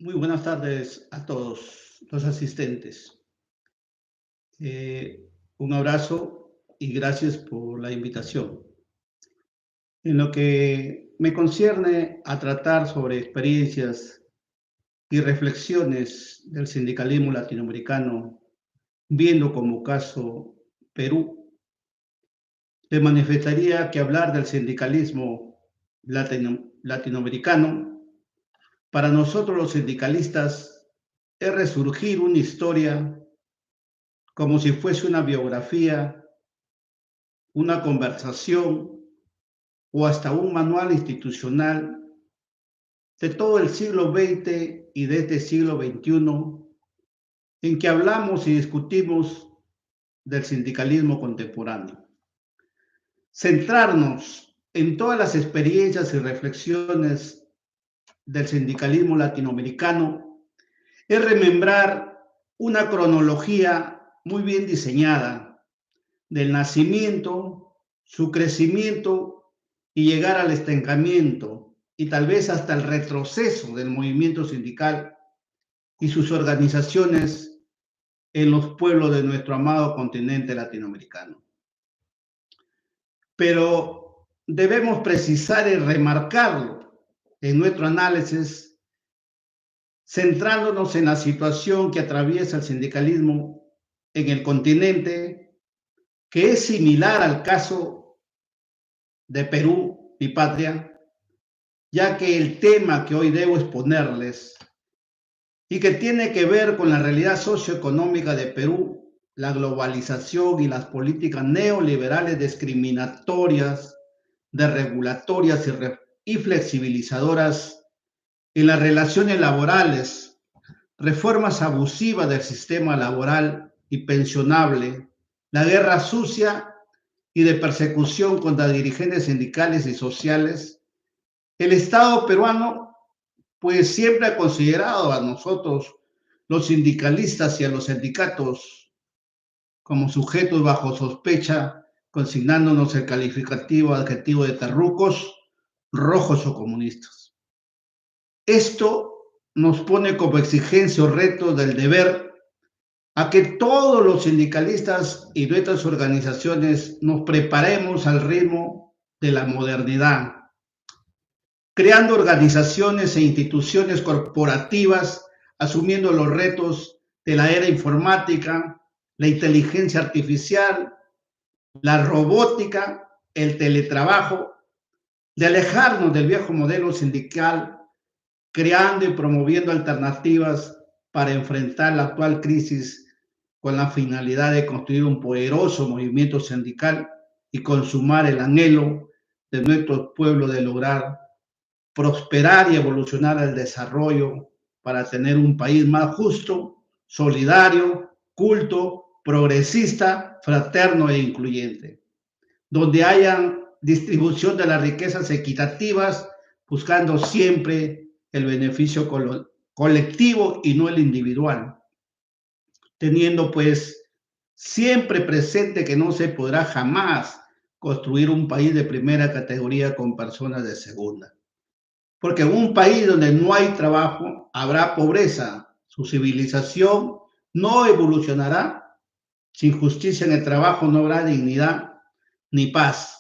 Muy buenas tardes a todos los asistentes. Un abrazo y gracias por la invitación. En lo que me concierne a tratar sobre experiencias y reflexiones del sindicalismo latinoamericano, viendo como caso Perú, le manifestaría que hablar del sindicalismo latinoamericano, para nosotros los sindicalistas, es resurgir una historia como si fuese una biografía, una conversación o hasta un manual institucional de todo el siglo XX y de este siglo XXI, en que hablamos y discutimos del sindicalismo contemporáneo. Centrarnos en todas las experiencias y reflexiones del sindicalismo latinoamericano es remembrar una cronología muy bien diseñada del nacimiento, su crecimiento y llegar al estancamiento y tal vez hasta el retroceso del movimiento sindical y sus organizaciones en los pueblos de nuestro amado continente latinoamericano. Pero debemos precisar y remarcarlo en nuestro análisis, centrándonos en la situación que atraviesa el sindicalismo en el continente, que es similar al caso de Perú, mi patria, ya que el tema que hoy debo exponerles y que tiene que ver con la realidad socioeconómica de Perú, la globalización y las políticas neoliberales discriminatorias, desregulatorias y flexibilizadoras en las relaciones laborales, reformas abusivas del sistema laboral y pensionable, la guerra sucia y de persecución contra dirigentes sindicales y sociales. El Estado peruano, pues siempre ha considerado a nosotros, los sindicalistas y a los sindicatos, como sujetos bajo sospecha, consignándonos el calificativo adjetivo de terrucos, rojos o comunistas. Esto nos pone como exigencia o reto del deber a que todos los sindicalistas y nuestras organizaciones nos preparemos al ritmo de la modernidad, creando organizaciones e instituciones corporativas, asumiendo los retos de la era informática, la inteligencia artificial, la robótica, el teletrabajo, de alejarnos del viejo modelo sindical, creando y promoviendo alternativas para enfrentar la actual crisis con la finalidad de construir un poderoso movimiento sindical y consumar el anhelo de nuestro pueblo de lograr prosperar y evolucionar al desarrollo para tener un país más justo, solidario, culto, progresista, fraterno e incluyente, donde haya distribución de las riquezas equitativas, buscando siempre el beneficio colectivo y no el individual, teniendo pues siempre presente que no se podrá jamás construir un país de primera categoría con personas de segunda. Porque en un país donde no hay trabajo, habrá pobreza. Su civilización no evolucionará. Sin justicia en el trabajo no habrá dignidad ni paz.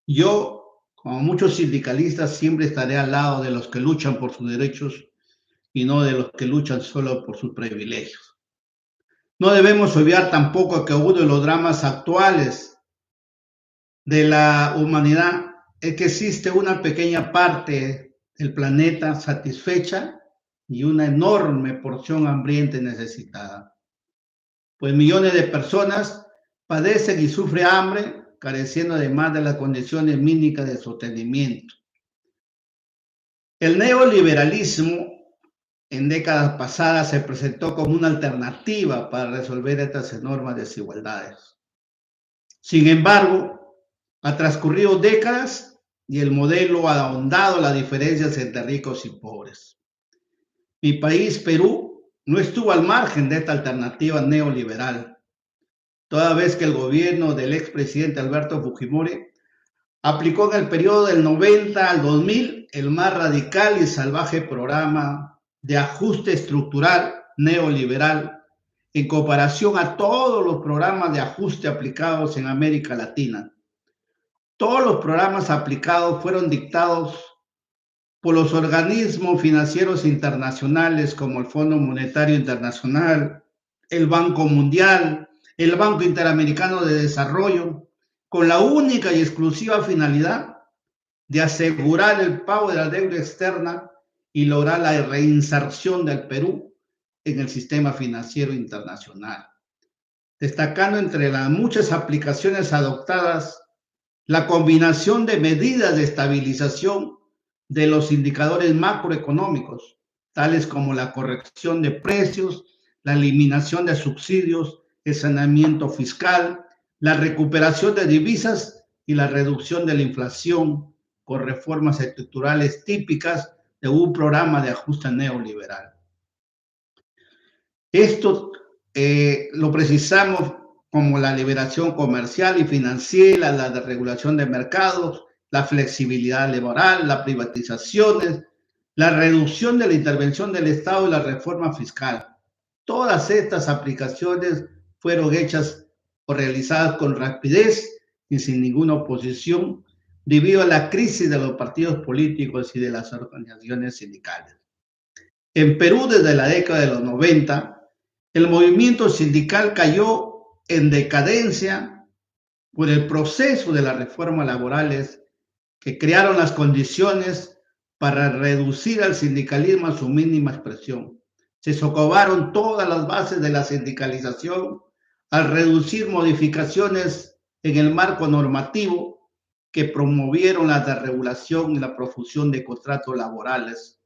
Yo, como muchos sindicalistas, siempre estaré al lado de los que luchan por sus derechos y no de los que luchan solo por sus privilegios. No debemos olvidar tampoco que uno de los dramas actuales de la humanidad es que existe una pequeña parte del planeta satisfecha y una enorme porción hambrienta y necesitada. Pues millones de personas padecen y sufren hambre, careciendo además de las condiciones mínimas de sostenimiento. El neoliberalismo en décadas pasadas se presentó como una alternativa para resolver estas enormes desigualdades. Sin embargo, ha transcurrido décadas y el modelo ha ahondado las diferencias entre ricos y pobres. Mi país, Perú, no estuvo al margen de esta alternativa neoliberal, toda vez que el gobierno del expresidente Alberto Fujimori aplicó en el periodo del 90 al 2000 el más radical y salvaje programa de ajuste estructural neoliberal en comparación a todos los programas de ajuste aplicados en América Latina. Todos los programas aplicados fueron dictados por los organismos financieros internacionales como el Fondo Monetario Internacional, el Banco Mundial, el Banco Interamericano de Desarrollo, con la única y exclusiva finalidad de asegurar el pago de la deuda externa y lograr la reinserción del Perú en el sistema financiero internacional. Destacando entre las muchas aplicaciones adoptadas la combinación de medidas de estabilización de los indicadores macroeconómicos, tales como la corrección de precios, la eliminación de subsidios, el saneamiento fiscal, la recuperación de divisas y la reducción de la inflación con reformas estructurales típicas de un programa de ajuste neoliberal. Esto lo precisamos como la liberación comercial y financiera, la desregulación de mercados, la flexibilidad laboral, las privatizaciones, la reducción de la intervención del Estado y la reforma fiscal. Todas estas aplicaciones fueron hechas o realizadas con rapidez y sin ninguna oposición debido a la crisis de los partidos políticos y de las organizaciones sindicales. En Perú, desde la década de los 90, el movimiento sindical cayó en decadencia por el proceso de las reformas laborales que crearon las condiciones para reducir al sindicalismo a su mínima expresión. Se socavaron todas las bases de la sindicalización al reducir modificaciones en el marco normativo que promovieron la desregulación y la profusión de contratos laborales.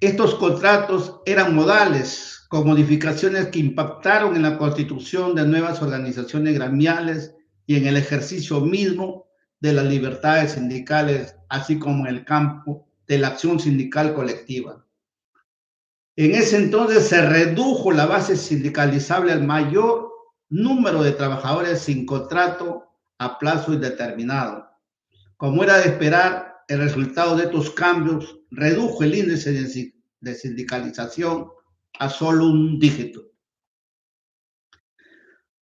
Estos contratos eran modales, con modificaciones que impactaron en la constitución de nuevas organizaciones gremiales y en el ejercicio mismo de las libertades sindicales, así como en el campo de la acción sindical colectiva. En ese entonces se redujo la base sindicalizable al mayor número de trabajadores sin contrato a plazo indeterminado. Como era de esperar, el resultado de estos cambios redujo el índice de sindicalización a solo un dígito.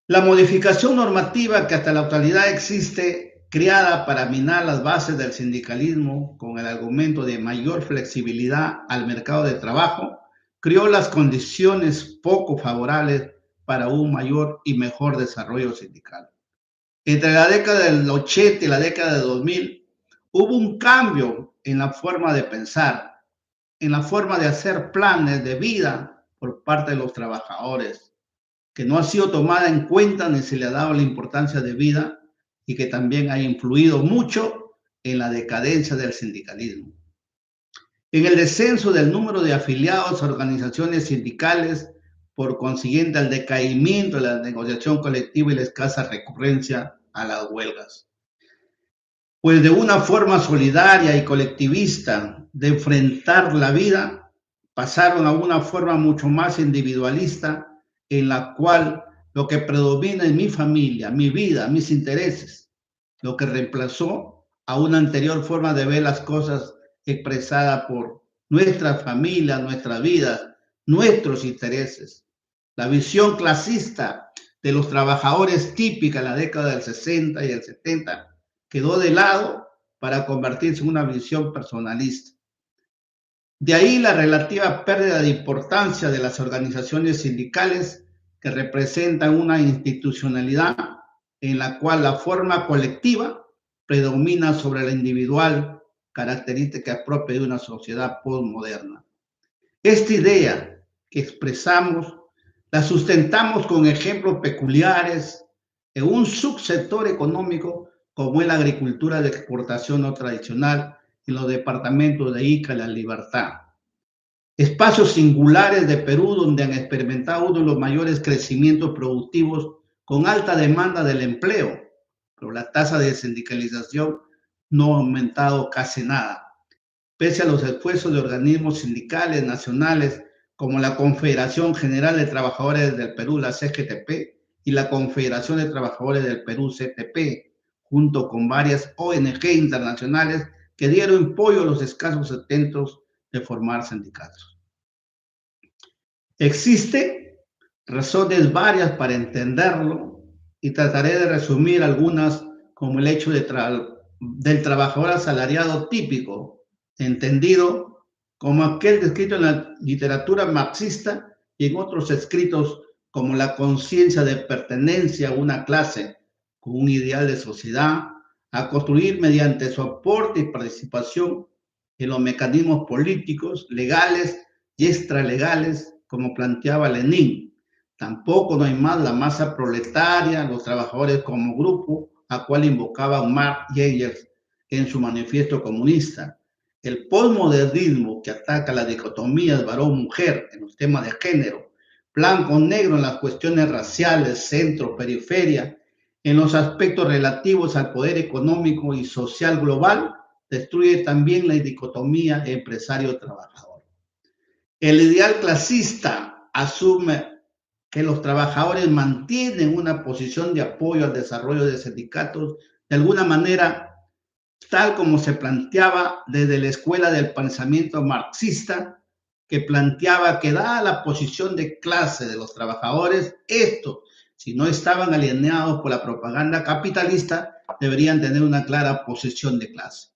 La modificación normativa que hasta la actualidad existe, creada para minar las bases del sindicalismo con el argumento de mayor flexibilidad al mercado de trabajo, creó las condiciones poco favorables para un mayor y mejor desarrollo sindical. Entre la década del 80 y la década de 2000, hubo un cambio en la forma de pensar, en la forma de hacer planes de vida por parte de los trabajadores, que no ha sido tomada en cuenta ni se le ha dado la importancia de vida y que también ha influido mucho en la decadencia del sindicalismo. En el descenso del número de afiliados a organizaciones sindicales, por consiguiente al decaimiento de la negociación colectiva y la escasa recurrencia a las huelgas. Pues de una forma solidaria y colectivista de enfrentar la vida, pasaron a una forma mucho más individualista en la cual lo que predomina es mi familia, mi vida, mis intereses, lo que reemplazó a una anterior forma de ver las cosas expresada por nuestra familia, nuestra vida, nuestros intereses. La visión clasista de los trabajadores típica en la década del 60 y el 70 quedó de lado para convertirse en una visión personalista. De ahí la relativa pérdida de importancia de las organizaciones sindicales que representan una institucionalidad en la cual la forma colectiva predomina sobre la individual, característica propia de una sociedad postmoderna. Esta idea que expresamos la sustentamos con ejemplos peculiares en un subsector económico como es la agricultura de exportación no tradicional en los departamentos de Ica y La Libertad. Espacios singulares de Perú donde han experimentado uno de los mayores crecimientos productivos con alta demanda del empleo, pero la tasa de sindicalización no ha aumentado casi nada, pese a los esfuerzos de organismos sindicales nacionales como la Confederación General de Trabajadores del Perú, la CGTP, y la Confederación de Trabajadores del Perú, CTP, junto con varias ONG internacionales que dieron apoyo a los escasos intentos de formar sindicatos. Existen razones varias para entenderlo y trataré de resumir algunas, como el hecho del trabajador asalariado típico, entendido como aquel descrito en la literatura marxista y en otros escritos como la conciencia de pertenencia a una clase con un ideal de sociedad, a construir mediante su aporte y participación en los mecanismos políticos, legales y extralegales, como planteaba Lenin. Tampoco no hay más la masa proletaria, los trabajadores como grupo, a cual invocaban Marx y Engels en su manifiesto comunista. El posmodernismo, que ataca las dicotomías varón-mujer en los temas de género, blanco-negro en las cuestiones raciales, centro-periferia, en los aspectos relativos al poder económico y social global, destruye también la dicotomía empresario-trabajador. El ideal clasista asume que los trabajadores mantienen una posición de apoyo al desarrollo de sindicatos de alguna manera, tal como se planteaba desde la escuela del pensamiento marxista, que planteaba que dada la posición de clase de los trabajadores, estos, si no estaban alineados por la propaganda capitalista, deberían tener una clara posición de clase.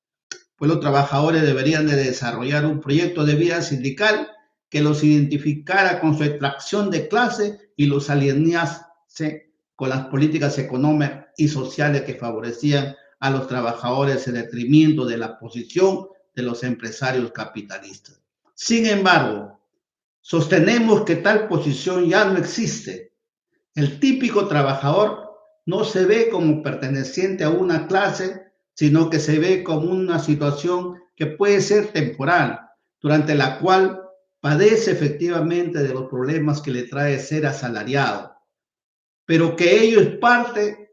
Pues los trabajadores deberían de desarrollar un proyecto de vida sindical que los identificara con su extracción de clase y los alinease con las políticas económicas y sociales que favorecían a los trabajadores en detrimento de la posición de los empresarios capitalistas. Sin embargo, sostenemos que tal posición ya no existe. El típico trabajador no se ve como perteneciente a una clase, sino que se ve como una situación que puede ser temporal, durante la cual padece efectivamente de los problemas que le trae ser asalariado, pero que ello es parte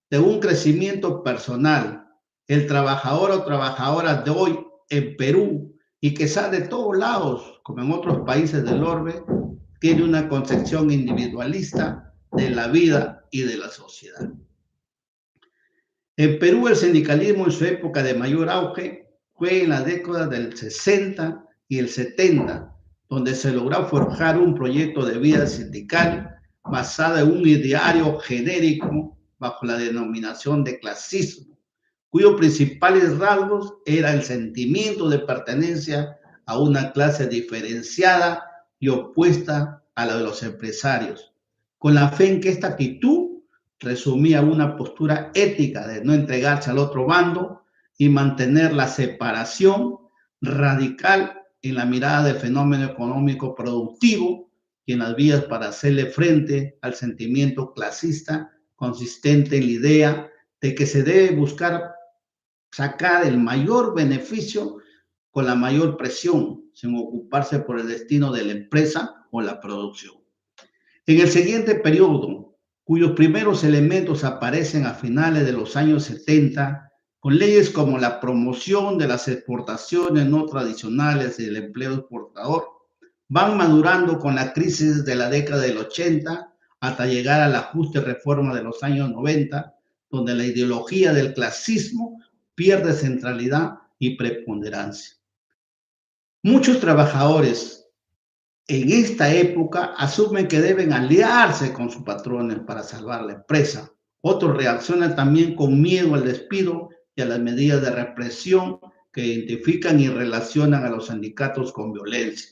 de un crecimiento personal. El trabajador o trabajadora de hoy en Perú y quizás de todos lados, como en otros países del orbe, tiene una concepción individualista de la vida y de la sociedad. En Perú el sindicalismo en su época de mayor auge fue en la década del 60 y el 70, donde se logró forjar un proyecto de vida sindical basado en un ideario genérico bajo la denominación de clasismo, cuyos principales rasgos era el sentimiento de pertenencia a una clase diferenciada y opuesta a la de los empresarios, con la fe en que esta actitud resumía una postura ética de no entregarse al otro bando y mantener la separación radical en la mirada del fenómeno económico productivo y en las vías para hacerle frente al sentimiento clasista consistente en la idea de que se debe buscar sacar el mayor beneficio con la mayor presión, sin ocuparse por el destino de la empresa o la producción. En el siguiente periodo, cuyos primeros elementos aparecen a finales de los años 70, con leyes como la promoción de las exportaciones no tradicionales y el empleo exportador, van madurando con la crisis de la década del 80 hasta llegar al ajuste reforma de los años 90, donde la ideología del clasismo pierde centralidad y preponderancia. Muchos trabajadores en esta época asumen que deben aliarse con sus patrones para salvar la empresa. Otros reaccionan también con miedo al despido y a las medidas de represión que identifican y relacionan a los sindicatos con violencia.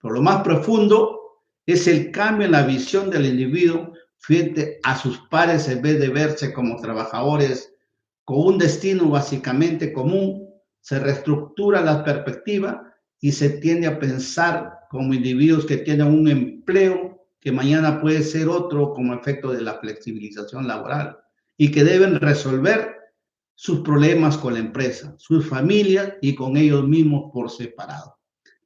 Pero lo más profundo es el cambio en la visión del individuo frente a sus pares en vez de verse como trabajadores con un destino básicamente común. Se reestructura la perspectiva y se tiende a pensar como individuos que tienen un empleo que mañana puede ser otro como efecto de la flexibilización laboral y que deben resolver sus problemas con la empresa, sus familias y con ellos mismos por separado.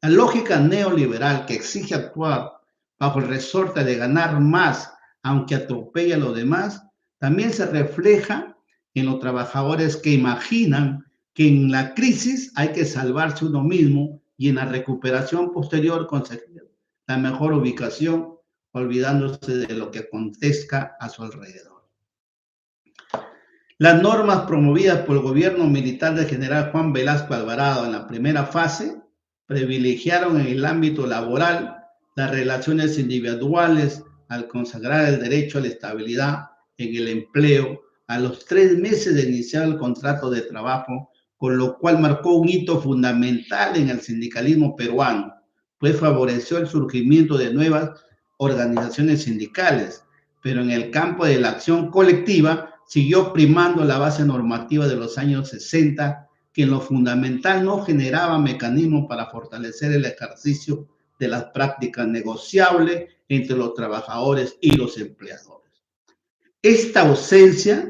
La lógica neoliberal que exige actuar bajo el resorte de ganar más aunque atropelle a los demás, también se refleja en los trabajadores que imaginan que en la crisis hay que salvarse uno mismo y en la recuperación posterior conseguir la mejor ubicación, olvidándose de lo que acontezca a su alrededor. Las normas promovidas por el gobierno militar del general Juan Velasco Alvarado en la primera fase privilegiaron en el ámbito laboral las relaciones individuales al consagrar el derecho a la estabilidad en el empleo a los 3 meses de iniciar el contrato de trabajo, con lo cual marcó un hito fundamental en el sindicalismo peruano, pues favoreció el surgimiento de nuevas organizaciones sindicales, pero en el campo de la acción colectiva siguió primando la base normativa de los años 60, que en lo fundamental no generaba mecanismos para fortalecer el ejercicio de las prácticas negociables entre los trabajadores y los empleadores. Esta ausencia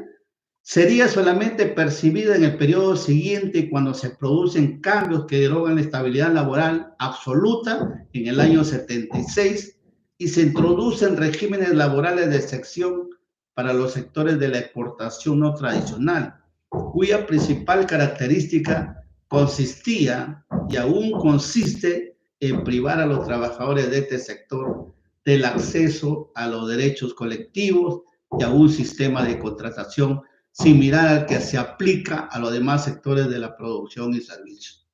sería solamente percibida en el periodo siguiente, cuando se producen cambios que derogan la estabilidad laboral absoluta en el año 76 y se introducen regímenes laborales de excepción para los sectores de la exportación no tradicional, cuya principal característica consistía y aún consiste en privar a los trabajadores de este sector del acceso a los derechos colectivos y a un sistema de contratación similar al que se aplica a los demás sectores de la producción y servicios.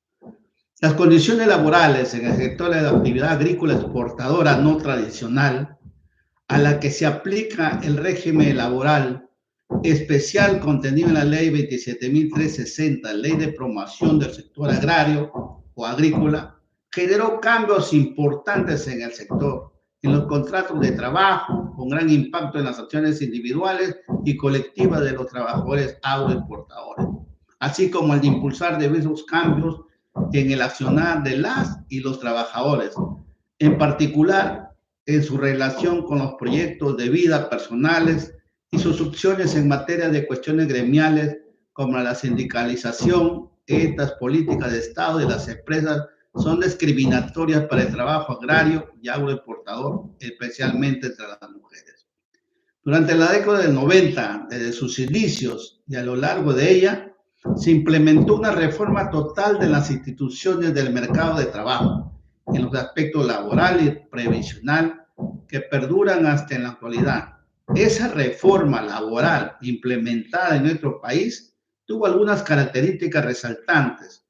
Las condiciones laborales en el sector de la actividad agrícola exportadora no tradicional, a la que se aplica el régimen laboral especial contenido en la ley 27.360, ley de promoción del sector agrario o agrícola, generó cambios importantes en el sector, en los contratos de trabajo, con gran impacto en las acciones individuales y colectivas de los trabajadores agroexportadores, así como el de impulsar diversos cambios en el accionar de las y los trabajadores, en particular en su relación con los proyectos de vida personales y sus opciones en materia de cuestiones gremiales como la sindicalización. Estas políticas de Estado de las empresas son discriminatorias para el trabajo agrario y agroexportador, especialmente entre las mujeres. Durante la década del 90, desde sus inicios y a lo largo de ella, se implementó una reforma total de las instituciones del mercado de trabajo, en los aspectos laboral y previsional, que perduran hasta en la actualidad. Esa reforma laboral implementada en nuestro país tuvo algunas características resaltantes,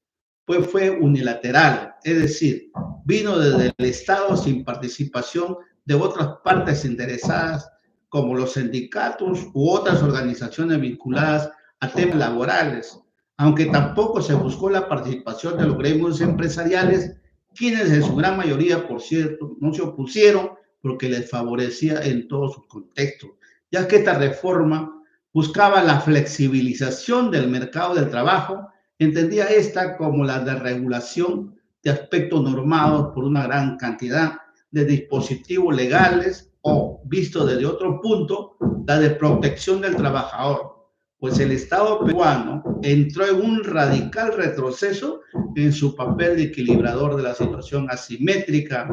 pues fue unilateral, es decir, vino desde el Estado sin participación de otras partes interesadas, como los sindicatos u otras organizaciones vinculadas a temas laborales, aunque tampoco se buscó la participación de los gremios empresariales, quienes en su gran mayoría, por cierto, no se opusieron porque les favorecía en todos sus contextos, ya que esta reforma buscaba la flexibilización del mercado del trabajo, entendía esta como la desregulación de aspectos normados por una gran cantidad de dispositivos legales, o, visto desde otro punto, la de protección del trabajador, pues el Estado peruano entró en un radical retroceso en su papel de equilibrador de la situación asimétrica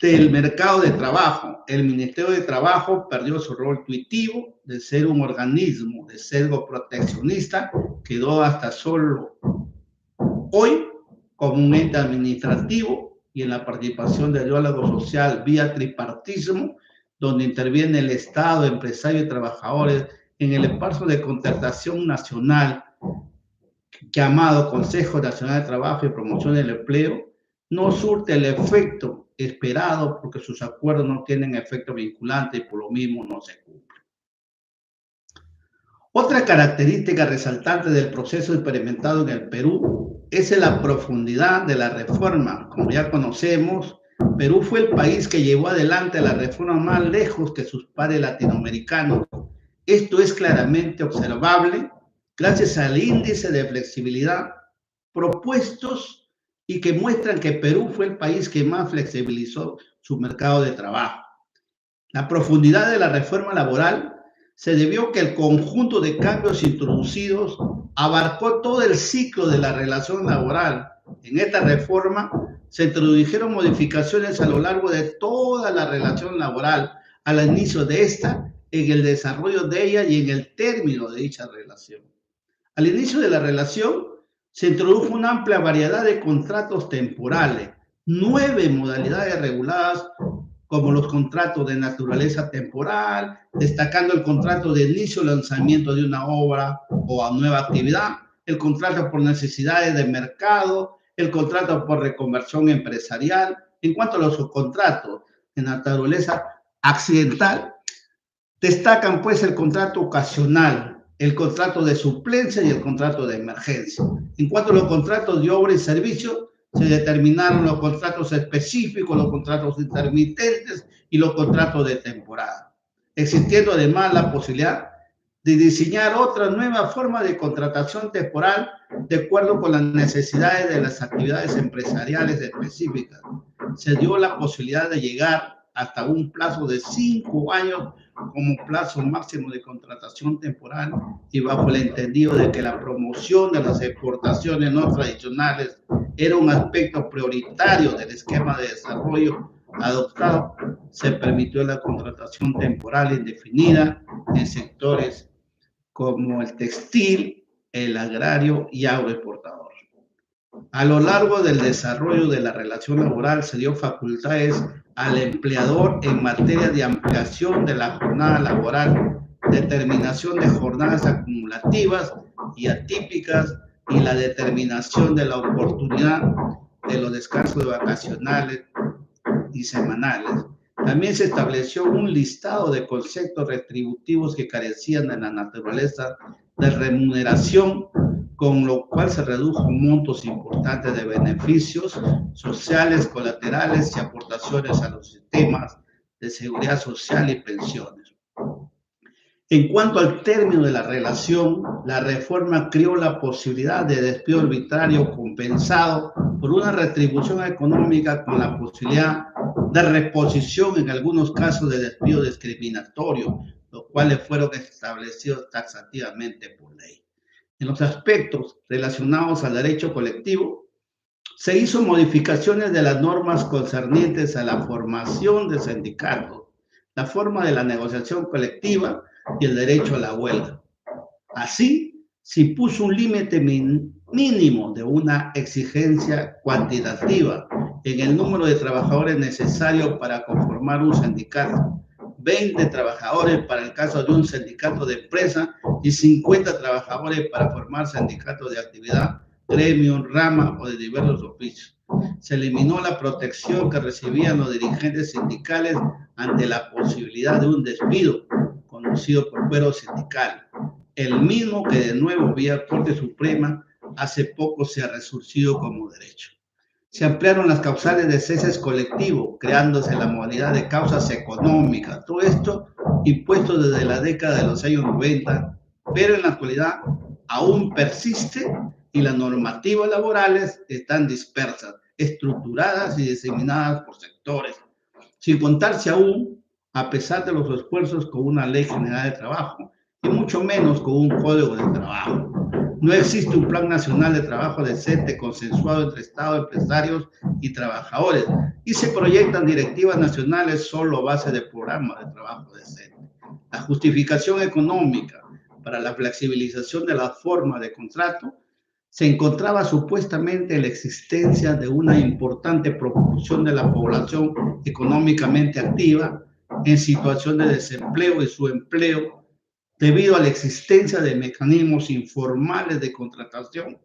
del mercado de trabajo. El Ministerio de Trabajo perdió su rol tuitivo de ser un organismo de sesgo proteccionista, quedó hasta solo hoy como un ente administrativo y en la participación del diálogo social vía tripartismo, donde interviene el Estado, empresarios y trabajadores en el espacio de contratación nacional llamado Consejo Nacional de Trabajo y Promoción del Empleo, no surte el efecto esperado porque sus acuerdos no tienen efecto vinculante y por lo mismo no se cumplen. Otra característica resaltante del proceso experimentado en el Perú es la profundidad de la reforma. Como ya conocemos, Perú fue el país que llevó adelante la reforma más lejos que sus pares latinoamericanos. Esto es claramente observable gracias al índice de flexibilidad propuestos y que muestran que Perú fue el país que más flexibilizó su mercado de trabajo. La profundidad de la reforma laboral se debió a que el conjunto de cambios introducidos abarcó todo el ciclo de la relación laboral. En esta reforma se introdujeron modificaciones a lo largo de toda la relación laboral, al inicio de esta, en el desarrollo de ella y en el término de dicha relación. Al inicio de la relación se introdujo una amplia variedad de contratos temporales, 9 modalidades reguladas, como los contratos de naturaleza temporal, destacando el contrato de inicio o lanzamiento de una obra o a nueva actividad, el contrato por necesidades de mercado, el contrato por reconversión empresarial. En cuanto a los subcontratos de naturaleza accidental, destacan pues el contrato ocasional, el contrato de suplencia y el contrato de emergencia. En cuanto a los contratos de obra y servicio, se determinaron los contratos específicos, los contratos intermitentes y los contratos de temporada, existiendo además la posibilidad de diseñar otra nueva forma de contratación temporal de acuerdo con las necesidades de las actividades empresariales específicas. Se dio la posibilidad de llegar hasta un plazo de 5 años como plazo máximo de contratación temporal y bajo el entendido de que la promoción de las exportaciones no tradicionales era un aspecto prioritario del esquema de desarrollo adoptado, se permitió la contratación temporal indefinida en sectores como el textil, el agrario y agroexportador. A lo largo del desarrollo de la relación laboral se dio facultades al empleador en materia de ampliación de la jornada laboral, determinación de jornadas acumulativas y atípicas y la determinación de la oportunidad de los descansos vacacionales y semanales. También se estableció un listado de conceptos retributivos que carecían de la naturaleza de remuneración, con lo cual se redujo montos importantes de beneficios sociales, colaterales y aportaciones a los sistemas de seguridad social y pensiones. En cuanto al término de la relación, la reforma creó la posibilidad de despido arbitrario compensado por una retribución económica con la posibilidad de reposición en algunos casos de despido discriminatorio, los cuales fueron establecidos taxativamente por ley. En los aspectos relacionados al derecho colectivo, se hizo modificaciones de las normas concernientes a la formación de sindicatos, la forma de la negociación colectiva y el derecho a la huelga. Así, se puso un límite mínimo de una exigencia cuantitativa en el número de trabajadores necesarios para conformar un sindicato. 20 trabajadores para el caso de un sindicato de empresa y 50 trabajadores para formar sindicatos de actividad, gremio, rama o de diversos oficios. Se eliminó la protección que recibían los dirigentes sindicales ante la posibilidad de un despido, conocido por fuero sindical, el mismo que de nuevo vía Corte Suprema hace poco se ha resurgido como derecho. Se ampliaron las causales de ceses colectivo, creándose la modalidad de causas económicas. Todo esto impuesto desde la década de los años 90, pero en la actualidad aún persiste y las normativas laborales están dispersas, estructuradas y diseminadas por sectores, sin contarse aún, a pesar de los esfuerzos, con una ley general de trabajo y mucho menos con un código de trabajo. No existe un plan nacional de trabajo decente consensuado entre Estado, empresarios y trabajadores y se proyectan directivas nacionales solo a base de programas de trabajo decente. La justificación económica para la flexibilización de la forma de contrato se encontraba supuestamente en la existencia de una importante proporción de la población económicamente activa en situación de desempleo y subempleo debido a la existencia de mecanismos informales de contratación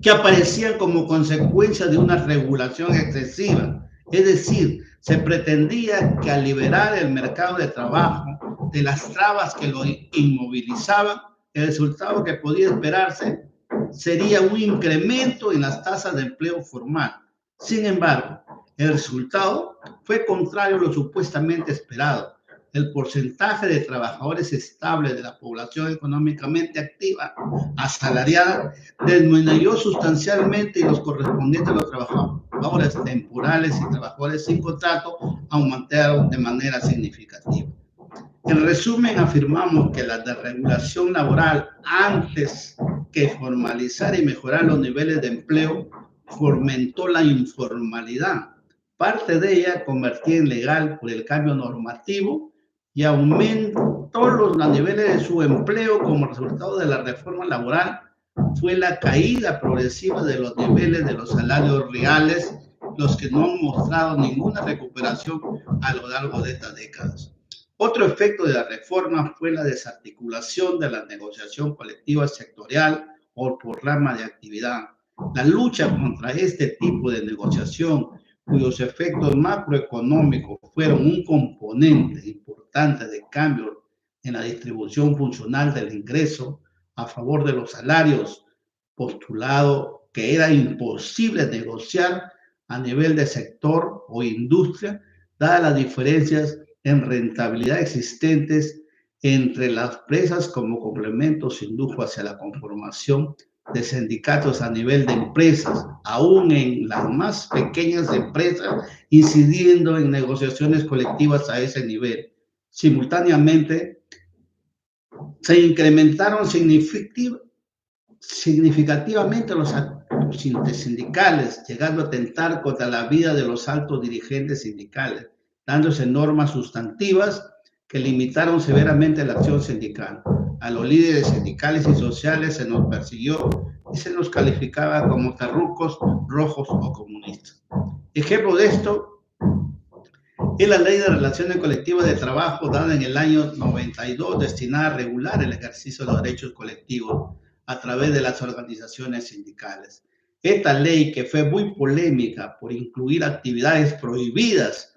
que aparecían como consecuencia de una regulación excesiva. Es decir, se pretendía que al liberar el mercado de trabajo de las trabas que lo inmovilizaban, el resultado que podía esperarse sería un incremento en las tasas de empleo formal. Sin embargo, el resultado fue contrario a lo supuestamente esperado. El porcentaje de trabajadores estables de la población económicamente activa, asalariada, disminuyó sustancialmente y los correspondientes a los trabajadores temporales y trabajadores sin contrato aumentaron de manera significativa. En resumen, afirmamos que la desregulación laboral, antes que formalizar y mejorar los niveles de empleo, fomentó la informalidad. Parte de ella convertida en legal por el cambio normativo y aumentó los niveles de subempleo como resultado de la reforma laboral. Fue la caída progresiva de los niveles de los salarios reales los que no han mostrado ninguna recuperación a lo largo de estas décadas. Otro efecto de la reforma fue la desarticulación de la negociación colectiva sectorial o por rama de actividad. La lucha contra este tipo de negociación, cuyos efectos macroeconómicos fueron un componente importante de cambio en la distribución funcional del ingreso a favor de los salarios, postulado que era imposible negociar a nivel de sector o industria, dadas las diferencias en rentabilidad existentes entre las empresas como complemento, se indujo hacia la conformación de sindicatos a nivel de empresas, aún en las más pequeñas empresas, incidiendo en negociaciones colectivas a ese nivel. Simultáneamente, se incrementaron significativamente los actos sindicales, llegando a atentar contra la vida de los altos dirigentes sindicales, dándose normas sustantivas que limitaron severamente la acción sindical. A los líderes sindicales y sociales se nos persiguió y se nos calificaba como terrucos, rojos o comunistas. Ejemplo de esto es la Ley de Relaciones Colectivas de Trabajo dada en el año 92, destinada a regular el ejercicio de los derechos colectivos a través de las organizaciones sindicales. Esta ley, que fue muy polémica por incluir actividades prohibidas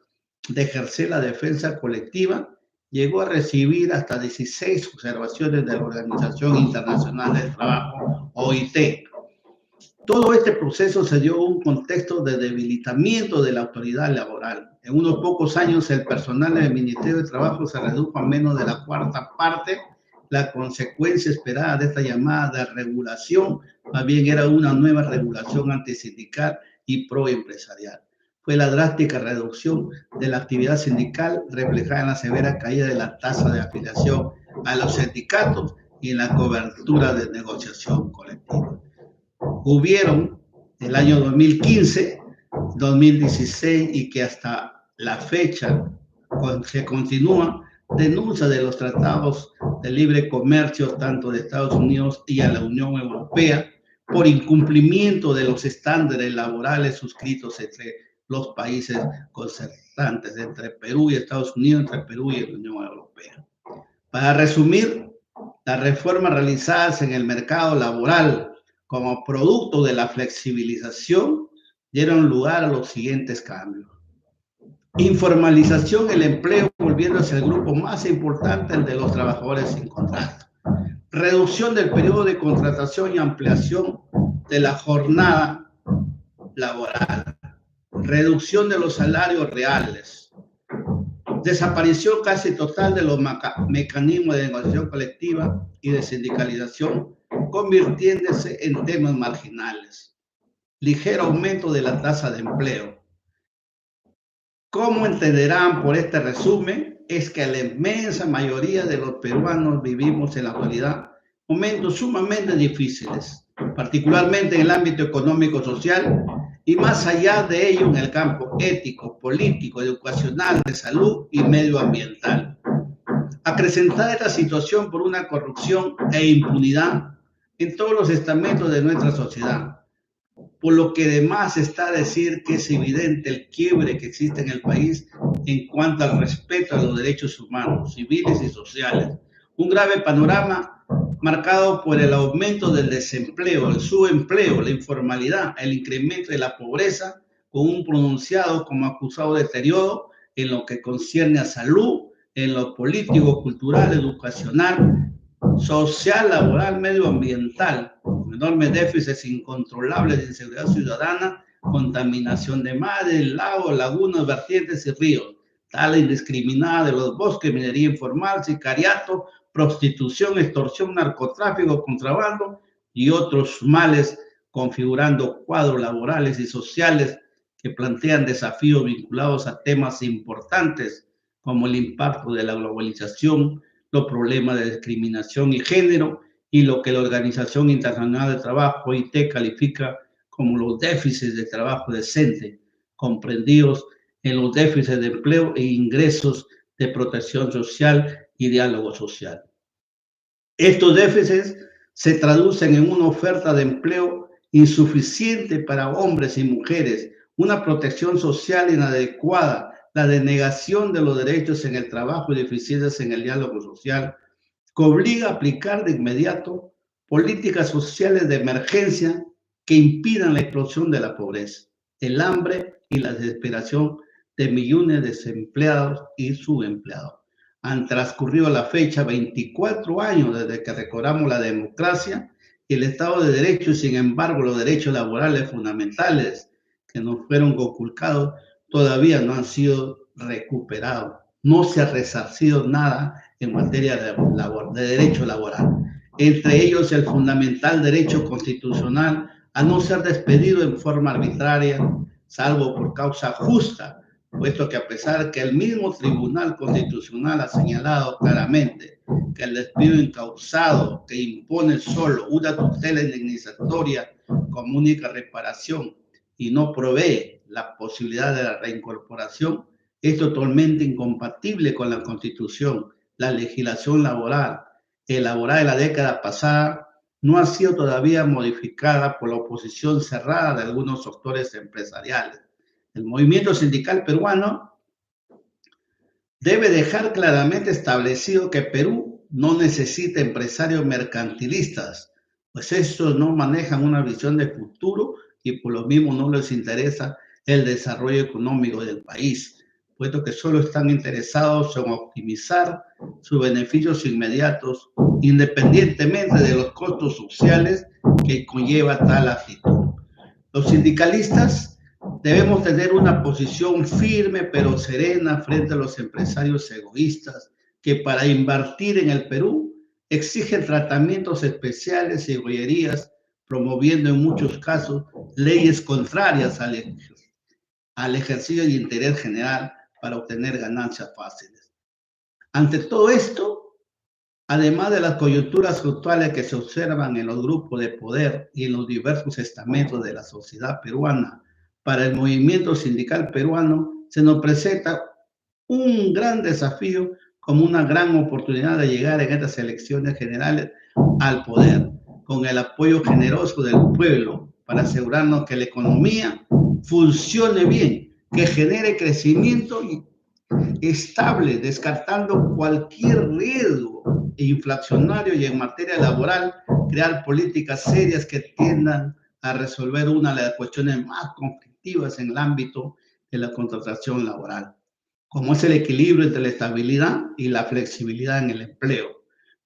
de ejercer la defensa colectiva, llegó a recibir hasta 16 observaciones de la Organización Internacional del Trabajo, OIT. Todo este proceso se dio en un contexto de debilitamiento de la autoridad laboral. En unos pocos años, el personal del Ministerio de Trabajo se redujo a menos de la cuarta parte. La consecuencia esperada de esta llamada desregulación más bien era una nueva regulación antisindical y proempresarial. Fue la drástica reducción de la actividad sindical reflejada en la severa caída de la tasa de afiliación a los sindicatos y en la cobertura de negociación colectiva. Hubieron el año 2015, 2016 y que hasta la fecha se continúa denuncia de los tratados de libre comercio tanto de Estados Unidos y a la Unión Europea por incumplimiento de los estándares laborales suscritos entre los países concertantes, entre Perú y Estados Unidos, entre Perú y la Unión Europea. Para resumir, las reformas realizadas en el mercado laboral como producto de la flexibilización dieron lugar a los siguientes cambios. Informalización del empleo, volviéndose el grupo más importante, el de los trabajadores sin contrato. Reducción del periodo de contratación y ampliación de la jornada laboral. Reducción de los salarios reales. Desaparición casi total de los mecanismos de negociación colectiva y de sindicalización, convirtiéndose en temas marginales. Ligero aumento de la tasa de empleo. Como entenderán por este resumen, es que la inmensa mayoría de los peruanos vivimos en la actualidad momentos sumamente difíciles, particularmente en el ámbito económico-social y más allá de ello en el campo ético, político, educacional, de salud y medioambiental. Acrecentada esta situación por una corrupción e impunidad en todos los estamentos de nuestra sociedad, por lo que además está a decir que es evidente el quiebre que existe en el país en cuanto al respeto a los derechos humanos, civiles y sociales. Un grave panorama marcado por el aumento del desempleo, el subempleo, la informalidad, el incremento de la pobreza, con un pronunciado como acusado deterioro en lo que concierne a salud, en lo político, cultural, educacional, social, laboral, medioambiental, con enormes déficits incontrolables de inseguridad ciudadana, contaminación de mares, lagos, lagunas, vertientes y ríos, tala indiscriminada de los bosques, minería informal, sicariato, prostitución, extorsión, narcotráfico, contrabando y otros males, configurando cuadros laborales y sociales que plantean desafíos vinculados a temas importantes como el impacto de la globalización, los problemas de discriminación y género y lo que la Organización Internacional de Trabajo, OIT, califica como los déficits de trabajo decente, comprendidos en los déficits de empleo e ingresos de protección social y diálogo social. Estos déficits se traducen en una oferta de empleo insuficiente para hombres y mujeres, una protección social inadecuada, la denegación de los derechos en el trabajo y deficiencias en el diálogo social, que obliga a aplicar de inmediato políticas sociales de emergencia que impidan la explosión de la pobreza, el hambre y la desesperación de millones de desempleados y subempleados. Han transcurrido la fecha 24 años desde que recobramos la democracia y el Estado de Derecho, y sin embargo los derechos laborales fundamentales que nos fueron conculcados todavía no han sido recuperados. No se ha resarcido nada en materia de derecho laboral. Entre ellos el fundamental derecho constitucional a no ser despedido en forma arbitraria, salvo por causa justa, puesto que a pesar que el mismo Tribunal Constitucional ha señalado claramente que el despido incausado que impone solo una tutela indemnizatoria como única reparación y no provee la posibilidad de la reincorporación, es totalmente incompatible con la Constitución, la legislación laboral elaborada en la década pasada no ha sido todavía modificada por la oposición cerrada de algunos sectores empresariales. El movimiento sindical peruano debe dejar claramente establecido que Perú no necesita empresarios mercantilistas, pues estos no manejan una visión de futuro y por lo mismo no les interesa el desarrollo económico del país, puesto que solo están interesados en optimizar sus beneficios inmediatos, independientemente de los costos sociales que conlleva tal actitud. Los sindicalistas debemos tener una posición firme pero serena frente a los empresarios egoístas que para invertir en el Perú exigen tratamientos especiales y gollerías, promoviendo en muchos casos leyes contrarias al ejercicio de interés general para obtener ganancias fáciles. Ante todo esto, además de las coyunturas actuales que se observan en los grupos de poder y en los diversos estamentos de la sociedad peruana, para el movimiento sindical peruano se nos presenta un gran desafío como una gran oportunidad de llegar en estas elecciones generales al poder, con el apoyo generoso del pueblo para asegurarnos que la economía funcione bien, que genere crecimiento estable, descartando cualquier riesgo inflacionario y en materia laboral, crear políticas serias que tiendan a resolver una de las cuestiones más conflictivas en el ámbito de la contratación laboral, como es el equilibrio entre la estabilidad y la flexibilidad en el empleo,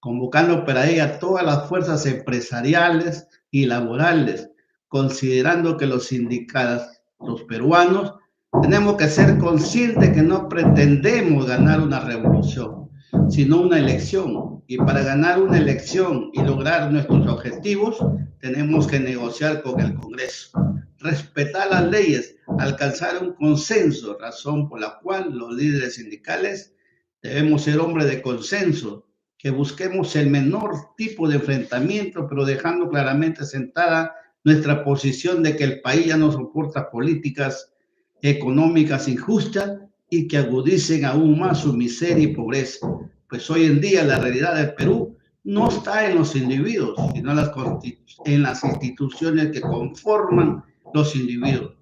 convocando para ella todas las fuerzas empresariales y laborales, considerando que los sindicatos peruanos tenemos que ser conscientes que no pretendemos ganar una revolución, sino una elección. Y para ganar una elección y lograr nuestros objetivos, tenemos que negociar con el Congreso, respetar las leyes, alcanzar un consenso, razón por la cual los líderes sindicales debemos ser hombres de consenso, que busquemos el menor tipo de enfrentamiento, pero dejando claramente sentada nuestra posición de que el país ya no soporta políticas económicas injustas y que agudicen aún más su miseria y pobreza. Pues hoy en día la realidad del Perú no está en los individuos, sino en las instituciones que conforman los individuos.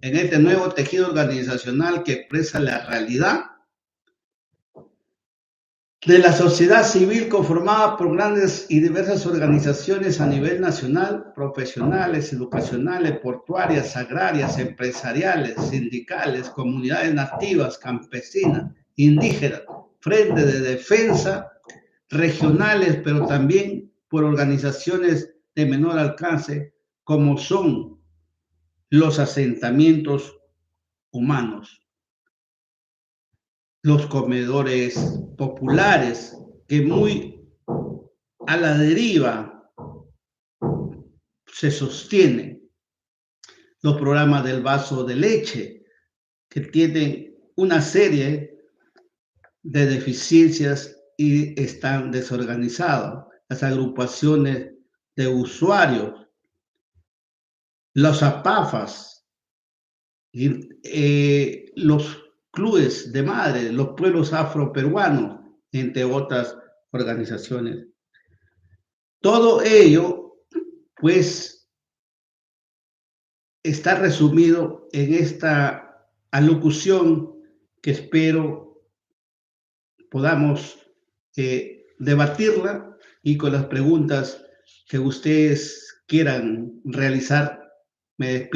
En este nuevo tejido organizacional que expresa la realidad de la sociedad civil conformada por grandes y diversas organizaciones a nivel nacional, profesionales, educacionales, portuarias, agrarias, empresariales, sindicales, comunidades nativas, campesinas, indígenas, frentes de defensa regionales, pero también por organizaciones de menor alcance, como son los asentamientos humanos, los comedores populares, que muy a la deriva se sostienen, los programas del vaso de leche, que tienen una serie de deficiencias y están desorganizados, las agrupaciones de usuarios, los APAFAS, los clubes de madres, los pueblos afroperuanos, entre otras organizaciones. Todo ello, pues, está resumido en esta alocución que espero podamos debatirla y con las preguntas que ustedes quieran realizar. Me despido.